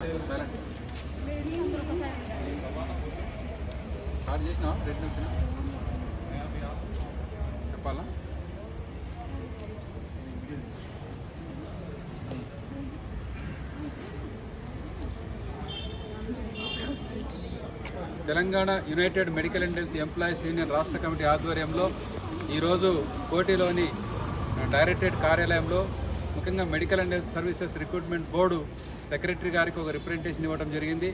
Start చేసినా red నుంచి చెప్పాలా? Telangana United medical and health employees union రాష్ట్ర కమిటీ ఆధ్వర్యంలో ఈరోజు కోటిలోని డైరెక్టరేట్ కార్యాలయంలో ముఖ్యంగా medical and health services recruitment board secretary గారికి ఒక రిప్రజెంటేషన్ ఇవ్వడం జరిగింది.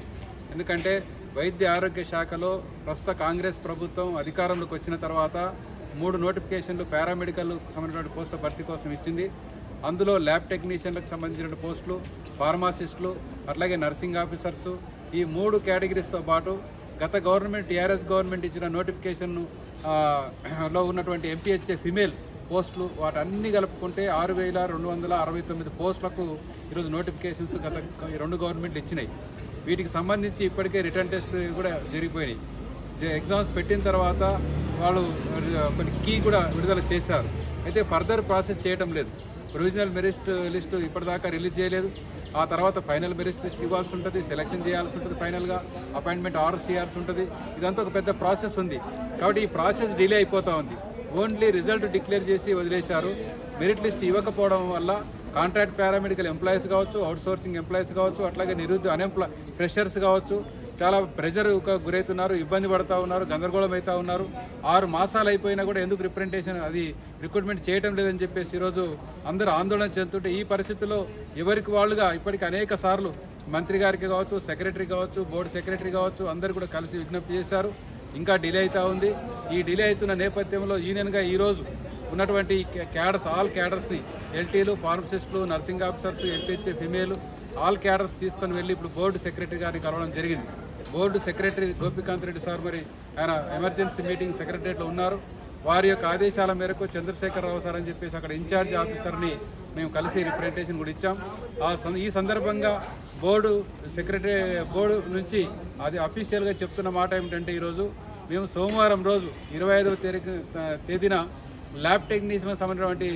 ఎందుకంటే వైద్య ఆరోగ్య శాఖలో ప్రస్తుత కాంగ్రెస్ ప్రభుత్వం అధికారంలోకి వచ్చిన తర్వాత 3 నోటిఫికేషన్లు పారామెడికల్కు సంబంధించిన పోస్టుల భర్తీ కోసం ఇచ్చింది. అందులో ల్యాబ్ టెక్నీషియన్లకు సంబంధించిన పోస్టులు, ఫార్మాసిస్టులు, అట్లాగే నర్సింగ్ ఆఫీసర్సు, ఈ 3 కేటగిరీస్తో పాటు గత గవర్నమెంట్ టీఆర్ఎస్ గవర్నమెంట్ ఇచ్చిన నోటిఫికేషన్ లో ఉన్నటువంటి ఎంపీహెచ్ఏ ఫిమేల్ పోస్టులు వాటన్నీ కలుపుకుంటే 6,269 పోస్టులకు ఈరోజు నోటిఫికేషన్స్ గత 2 గవర్నమెంట్లు ఇచ్చినాయి. వీటికి సంబంధించి ఇప్పటికే రిటర్న్ టెస్ట్ కూడా జరిగిపోయినాయి. ఎగ్జామ్స్ పెట్టిన తర్వాత వాళ్ళు కొన్ని కీ కూడా విడుదల చేశారు. అయితే ఫర్దర్ ప్రాసెస్ చేయడం లేదు. ప్రొవిజనల్ మెరిట్ లిస్టు ఇప్పటిదాకా రిలీజ్ చేయలేదు. ఆ తర్వాత ఫైనల్ మెరిట్ లిస్ట్ ఇవ్వాల్సి ఉంటుంది, సెలక్షన్ చేయాల్సి ఉంటుంది, ఫైనల్గా అపాయింట్మెంట్ ఆర్డర్స్ చేయాల్సి ఉంటుంది. ఇదంతా ఒక పెద్ద ప్రాసెస్ ఉంది. కాబట్టి ఈ ప్రాసెస్ డిలే అయిపోతూ ఉంది. ఓన్లీ రిజల్ట్ డిక్లేర్ చేసి వదిలేశారు. మెరిట్ లిస్ట్ ఇవ్వకపోవడం వల్ల కాంట్రాక్ట్ పారామెడికల్ ఎంప్లాయీస్ కావచ్చు, అవుట్సోర్సింగ్ ఎంప్లాయీస్ కావచ్చు, అట్లాగే నిరుద్యోగ ఫ్రెషర్స్ కావచ్చు, చాలా ప్రెజర్కు గురవుతున్నారు, ఇబ్బంది పడుతూ ఉన్నారు, గందరగోళం అవుతూ ఉన్నారు. 6 మాసాలు అయిపోయినా కూడా ఎందుకు రిక్రూట్మెంట్ చేయడం లేదని చెప్పేసి ఈరోజు అందరూ ఆందోళన చెందుతుంటే, ఈ పరిస్థితుల్లో ఎవరికి వాళ్ళుగా ఇప్పటికీ అనేక సార్లు మంత్రి గారికి కావచ్చు, సెక్రటరీ కావచ్చు, బోర్డు సెక్రటరీ కావచ్చు, అందరూ కూడా కలిసి విజ్ఞప్తి చేశారు. ఇంకా డిలే అవుతూ ఉంది. ఈ డిలే అవుతున్న నేపథ్యంలో యూనియన్గా ఈరోజు ఉన్నటువంటి క్యాడర్స్, ఆల్ క్యాడర్స్ని, ఎల్టీలు, ఫార్మసిస్టులు, nursing officers, MPHA female, all cadres తీసుకొని వెళ్ళి ఇప్పుడు బోర్డు సెక్రటరీ గారిని కలవడం జరిగింది. Board secretary Gopikanth Reddy sir మరి ఆయన ఎమర్జెన్సీ మీటింగ్ సెక్రటరియట్లో ఉన్నారు. వారి యొక్క ఆదేశాల మేరకు చంద్రశేఖరరావు సార్ అని చెప్పేసి అక్కడ ఇన్ఛార్జ్ ఆఫీసర్ని మేము కలిసి రిప్రజెంటేషన్ కూడా ఇచ్చాం. ఈ సందర్భంగా బోర్డు నుంచి అది అఫీషియల్గా చెప్తున్న మాట ఏమిటంటే, ఈరోజు మేము సోమవారం రోజు 25వ తేదీన ల్యాబ్ టెక్నీషియన్ సంబంధించినటువంటి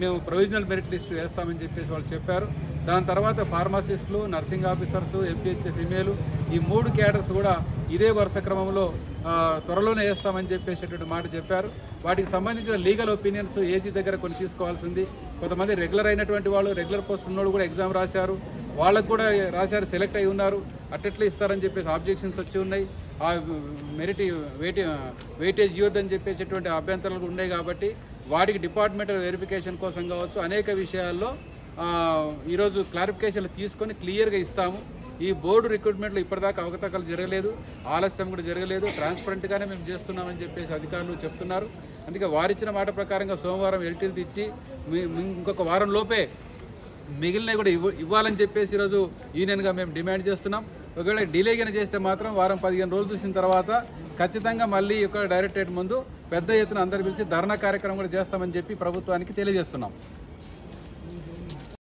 మేము ప్రొవిజనల్ మెరిట్ లిస్టు వేస్తామని చెప్పేసి వాళ్ళు చెప్పారు. దాని తర్వాత ఫార్మాసిస్టులు, నర్సింగ్ ఆఫీసర్స్, ఎంపీహెచ్ఏ ఫిమేలు, ఈ 3 క్యాడర్స్ కూడా ఇదే వరుస క్రమంలో త్వరలోనే వేస్తామని చెప్పేసేటువంటి మాట చెప్పారు. వాటికి సంబంధించిన లీగల్ ఒపీనియన్స్ ఏజీ దగ్గర కొన్ని తీసుకోవాల్సి ఉంది. కొంతమంది రెగ్యులర్ అయినటువంటి వాళ్ళు, రెగ్యులర్ పోస్ట్ ఉన్నోళ్ళు కూడా ఎగ్జామ్ రాశారు, వాళ్ళకు కూడా రాశారు, సెలెక్ట్ అయి ఉన్నారు. అట్లా ఇస్తారని చెప్పేసి ఆబ్జెక్షన్స్ వచ్చి ఉన్నాయి. ఆ వెయిటేజ్ ఇవ్వద్దని చెప్పేసేటువంటి అభ్యంతరాలు ఉన్నాయి. కాబట్టి వాటికి డిపార్ట్మెంటల్ వెరిఫికేషన్ కోసం కావచ్చు, అనేక విషయాల్లో ఈరోజు క్లారిఫికేషన్లు తీసుకొని క్లియర్గా ఇస్తాము. ఈ బోర్డు రిక్రూట్మెంట్లో ఇప్పటిదాకా అవకతవకలు జరగలేదు, ఆలస్యం కూడా జరగలేదు, ట్రాన్స్పరెంట్గానే మేము చేస్తున్నామని చెప్పేసి అధికారులు చెప్తున్నారు. అందుకే వారిచ్చిన మాట ప్రకారంగా సోమవారం ఎల్టీలు ఇచ్చి ఇంకొక వారం లోపే మిగిలినవి కూడా ఇవ్వాలని చెప్పేసి ఈరోజు యూనియన్గా మేము డిమాండ్ చేస్తున్నాం. ఒకవేళ డిలేగానే చేస్తే మాత్రం వారం 15 రోజులు చూసిన తర్వాత ఖచ్చితంగా మళ్ళీ ఒక డైరెక్టరేట్ ముందు పెద్ద ఎత్తున అందరు పిలిచి ధర్నా కార్యక్రమం కూడా చేస్తామని చెప్పి ప్రభుత్వానికి తెలియజేస్తున్నాం.